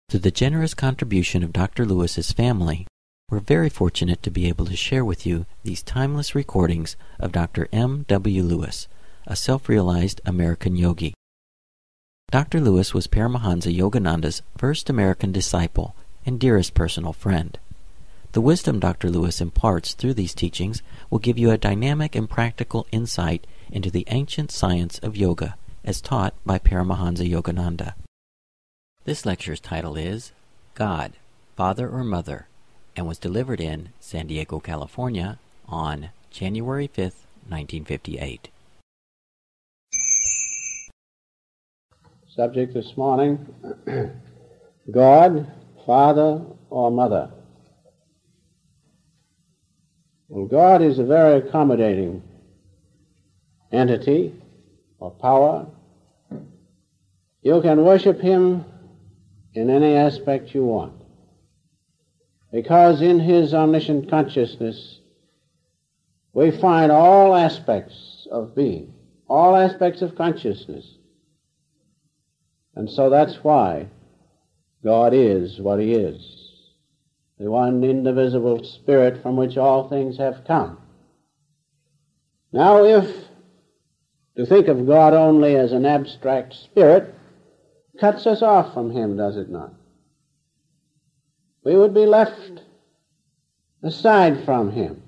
Through the generous contribution of Dr. Lewis's family, we're very fortunate to be able to share with you these timeless recordings of Dr. M. W. Lewis, a self-realized American yogi. Dr. Lewis was Paramahansa Yogananda's first American disciple and dearest personal friend. The wisdom Dr. Lewis imparts through these teachings will give you a dynamic and practical insight into the ancient science of yoga as taught by Paramahansa Yogananda. This lecture's title is God, Father or Mother, and was delivered in San Diego, California on January 5th, 1958. Subject this morning, God, Father or Mother. Well, God is a very accommodating entity or power. You can worship Him in any aspect you want, because in His Omniscient Consciousness we find all aspects of being, all aspects of consciousness. And so that's why God is what He is, the one indivisible Spirit from which all things have come. Now, if to think of God only as an abstract spirit cuts us off from Him, does it not? We would be left aside from Him.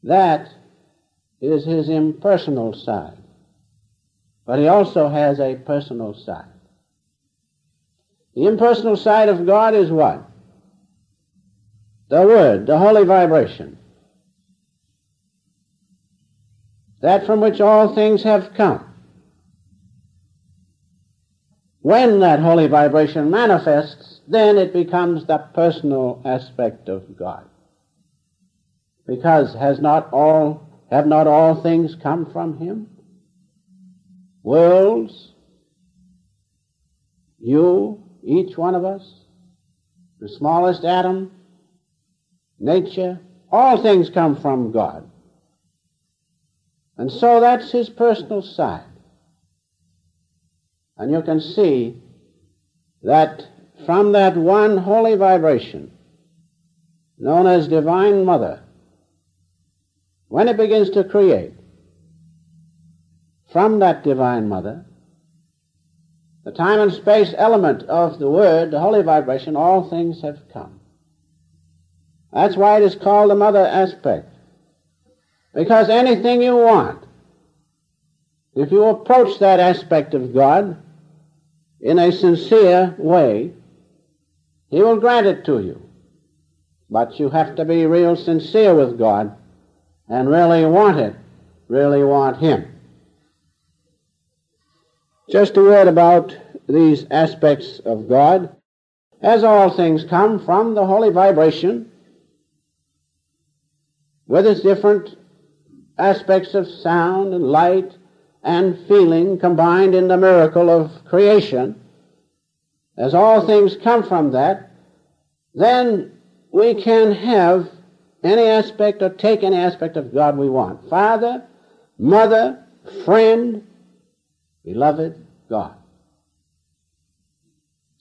That is His impersonal side. But He also has a personal side. The impersonal side of God is what? The Word, the holy vibration. That from which all things have come. When that holy vibration manifests, then it becomes the personal aspect of God. Because have not all things come from Him? Worlds, you, each one of us, the smallest atom, nature, all things come from God. And so that's His personal side. And you can see that from that one holy vibration, known as Divine Mother, when it begins to create, from that Divine Mother, the time and space element of the Word, the holy vibration, all things have come. That's why it is called the Mother aspect. Because anything you want, if you approach that aspect of God in a sincere way, He will grant it to you. But you have to be real sincere with God and really want it, really want Him. Just a word about these aspects of God. As all things come from the holy vibration, with its different aspects of sound and light and feeling combined in the miracle of creation, as all things come from that, then we can have any aspect or take any aspect of God we want. Father, Mother, friend, beloved God.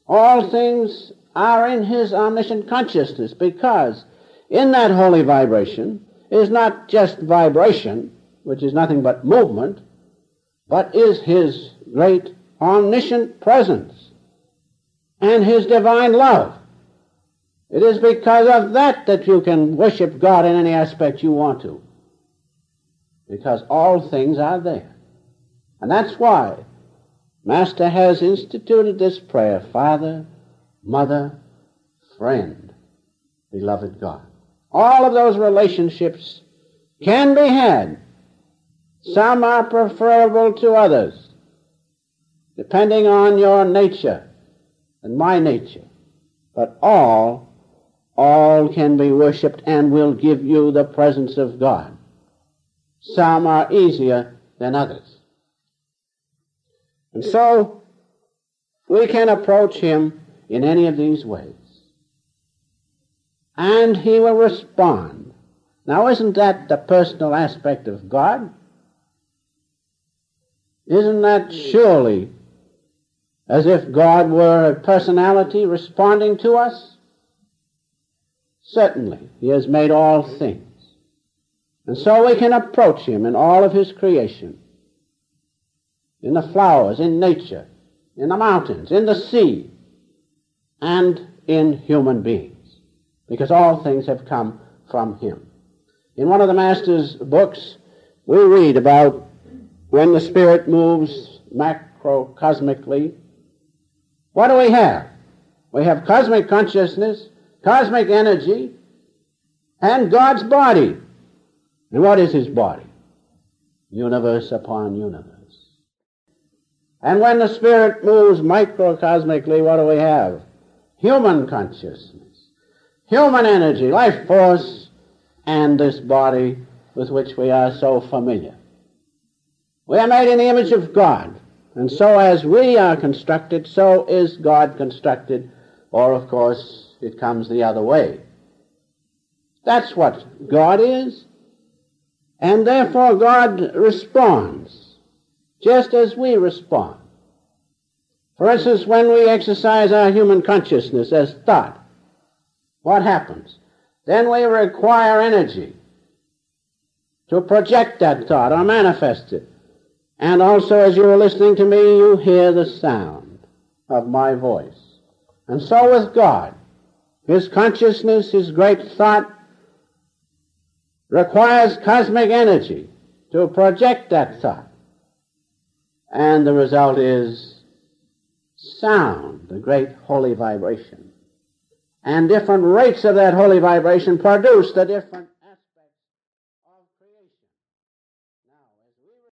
All things are in His omniscient consciousness, because in that holy vibration is not just vibration, which is nothing but movement, but is His great omniscient presence and His divine love. It is because of that that you can worship God in any aspect you want to, because all things are there. And that's why Master has instituted this prayer, Father, Mother, Friend, beloved God. All of those relationships can be had. Some are preferable to others, depending on your nature and my nature. But all can be worshipped and will give you the presence of God. Some are easier than others. And so we can approach Him in any of these ways, and He will respond. Now, isn't that the personal aspect of God? Isn't that surely as if God were a personality responding to us? Certainly, He has made all things. And so we can approach Him in all of His creation, in the flowers, in nature, in the mountains, in the sea, and in human beings, because all things have come from Him. In one of the Master's books, we read about when the Spirit moves macrocosmically. What do we have? We have cosmic consciousness, cosmic energy, and God's body. And what is His body? Universe upon universe. And when the Spirit moves microcosmically, what do we have? Human consciousness, human energy, life force, and this body with which we are so familiar. We are made in the image of God, and so as we are constructed, so is God constructed, or of course it comes the other way. That's what God is, and therefore God responds, just as we respond. For instance, when we exercise our human consciousness as thought, what happens? Then we require energy to project that thought or manifest it. And also, as you are listening to me, you hear the sound of my voice. And so with God, His consciousness, His great thought, requires cosmic energy to project that thought. And the result is sound, the great holy vibration. And different rates of that holy vibration produce the different